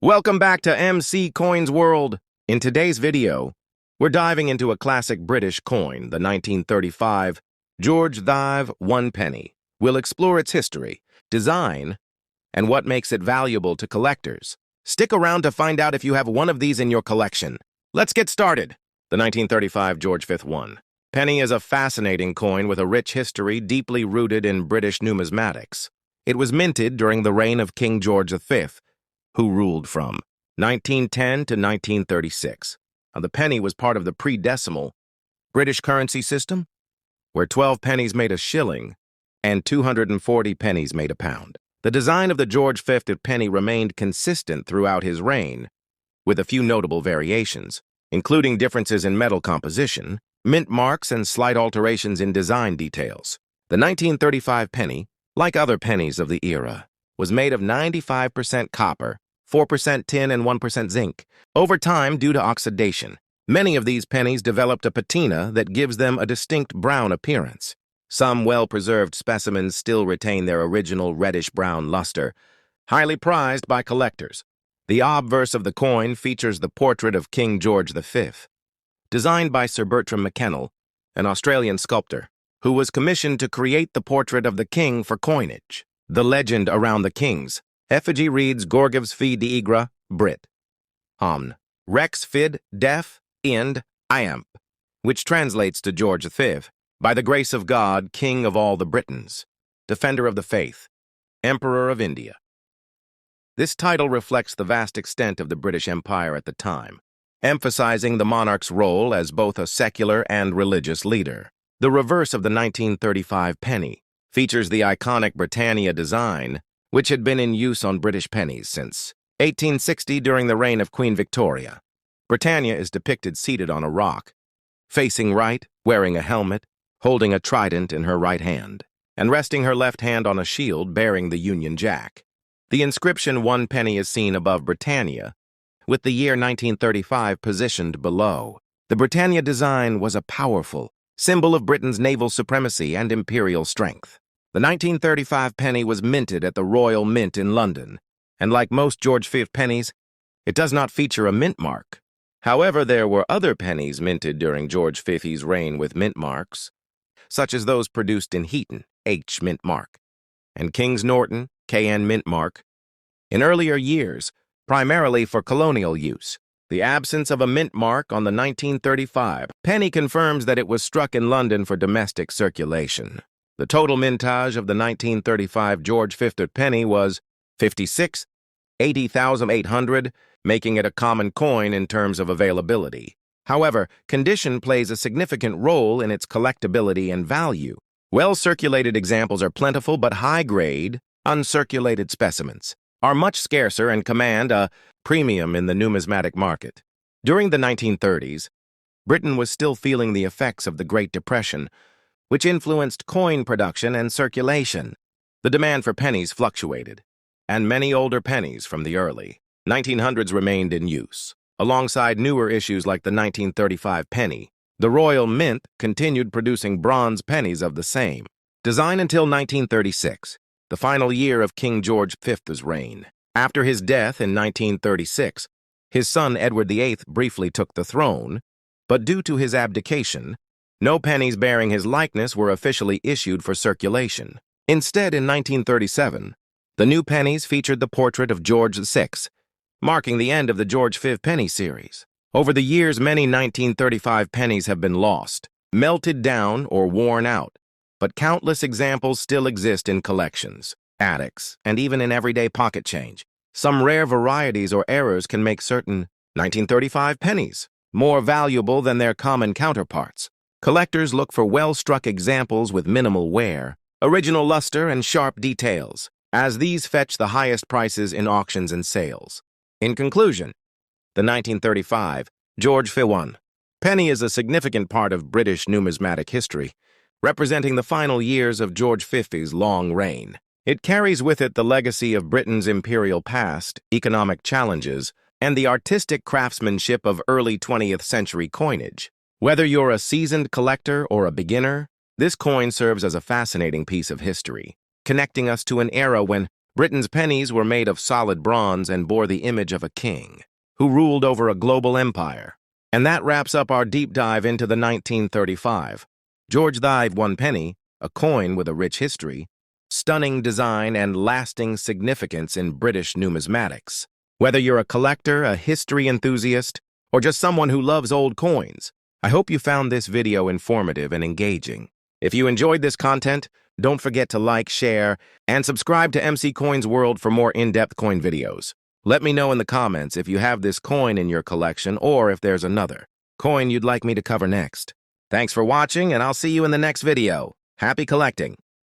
Welcome back to MC Coins World. In today's video, we're diving into a classic British coin, the 1935 George V 1 penny. We'll explore its history, design, and what makes it valuable to collectors. Stick around to find out if you have one of these in your collection. Let's get started. The 1935 George V 1 penny is a fascinating coin with a rich history deeply rooted in British numismatics. It was minted during the reign of King George V, who ruled from 1910 to 1936. Now, the penny was part of the pre-decimal British currency system, where 12 pennies made a shilling and 240 pennies made a pound. The design of the George V penny remained consistent throughout his reign, with a few notable variations, including differences in metal composition, mint marks, and slight alterations in design details. The 1935 penny, like other pennies of the era, was made of 95% copper, 4% tin, and 1% zinc. Over time, due to oxidation, many of these pennies developed a patina that gives them a distinct brown appearance. Some well-preserved specimens still retain their original reddish-brown luster, highly prized by collectors. The obverse of the coin features the portrait of King George V, designed by Sir Bertram McKennell, an Australian sculptor, who was commissioned to create the portrait of the king for coinage. The legend around the king's effigy reads Gorgevs fi deigra Brit, Omn, Rex fid def ind iamp, which translates to George V, by the grace of God, King of all the Britons, Defender of the Faith, Emperor of India. This title reflects the vast extent of the British Empire at the time, emphasizing the monarch's role as both a secular and religious leader. The reverse of the 1935 penny features the iconic Britannia design, which had been in use on British pennies since 1860 during the reign of Queen Victoria. Britannia is depicted seated on a rock, facing right, wearing a helmet, holding a trident in her right hand, and resting her left hand on a shield bearing the Union Jack. The inscription 1 penny is seen above Britannia, with the year 1935 positioned below. The Britannia design was a powerful symbol of Britain's naval supremacy and imperial strength. The 1935 penny was minted at the Royal Mint in London, and like most George V pennies, it does not feature a mint mark. However, there were other pennies minted during George V's reign with mint marks, such as those produced in Heaton, H mint mark, and Kings Norton, KN mint mark, in earlier years, primarily for colonial use. The absence of a mint mark on the 1935 penny confirms that it was struck in London for domestic circulation. The total mintage of the 1935 George V penny was 80,800, making it a common coin in terms of availability. However, condition plays a significant role in its collectability and value. Well-circulated examples are plentiful, but high-grade, uncirculated specimens are much scarcer and command a premium in the numismatic market. During the 1930s, Britain was still feeling the effects of the Great Depression, which influenced coin production and circulation. The demand for pennies fluctuated, and many older pennies from the early 1900s remained in use. Alongside newer issues like the 1935 penny, the Royal Mint continued producing bronze pennies of the same design until 1936, the final year of King George V's reign. After his death in 1936, his son Edward VIII briefly took the throne, but due to his abdication, no pennies bearing his likeness were officially issued for circulation. Instead, in 1937, the new pennies featured the portrait of George VI, marking the end of the George V penny series. Over the years, many 1935 pennies have been lost, melted down, or worn out, but countless examples still exist in collections, attics, and even in everyday pocket change. Some rare varieties or errors can make certain 1935 pennies more valuable than their common counterparts. Collectors look for well-struck examples with minimal wear, original luster, and sharp details, as these fetch the highest prices in auctions and sales. In conclusion, the 1935 George V 1 penny is a significant part of British numismatic history, representing the final years of George V's long reign. It carries with it the legacy of Britain's imperial past, economic challenges, and the artistic craftsmanship of early 20th century coinage. Whether you're a seasoned collector or a beginner, this coin serves as a fascinating piece of history, connecting us to an era when Britain's pennies were made of solid bronze and bore the image of a king who ruled over a global empire. And that wraps up our deep dive into the 1935 George the 1 penny, a coin with a rich history, stunning design, and lasting significance in British numismatics. Whether you're a collector, a history enthusiast, or just someone who loves old coins, I hope you found this video informative and engaging. If you enjoyed this content, don't forget to like, share, and subscribe to MC Coins World for more in-depth coin videos. Let me know in the comments if you have this coin in your collection or if there's another coin you'd like me to cover next. Thanks for watching, and I'll see you in the next video. Happy collecting!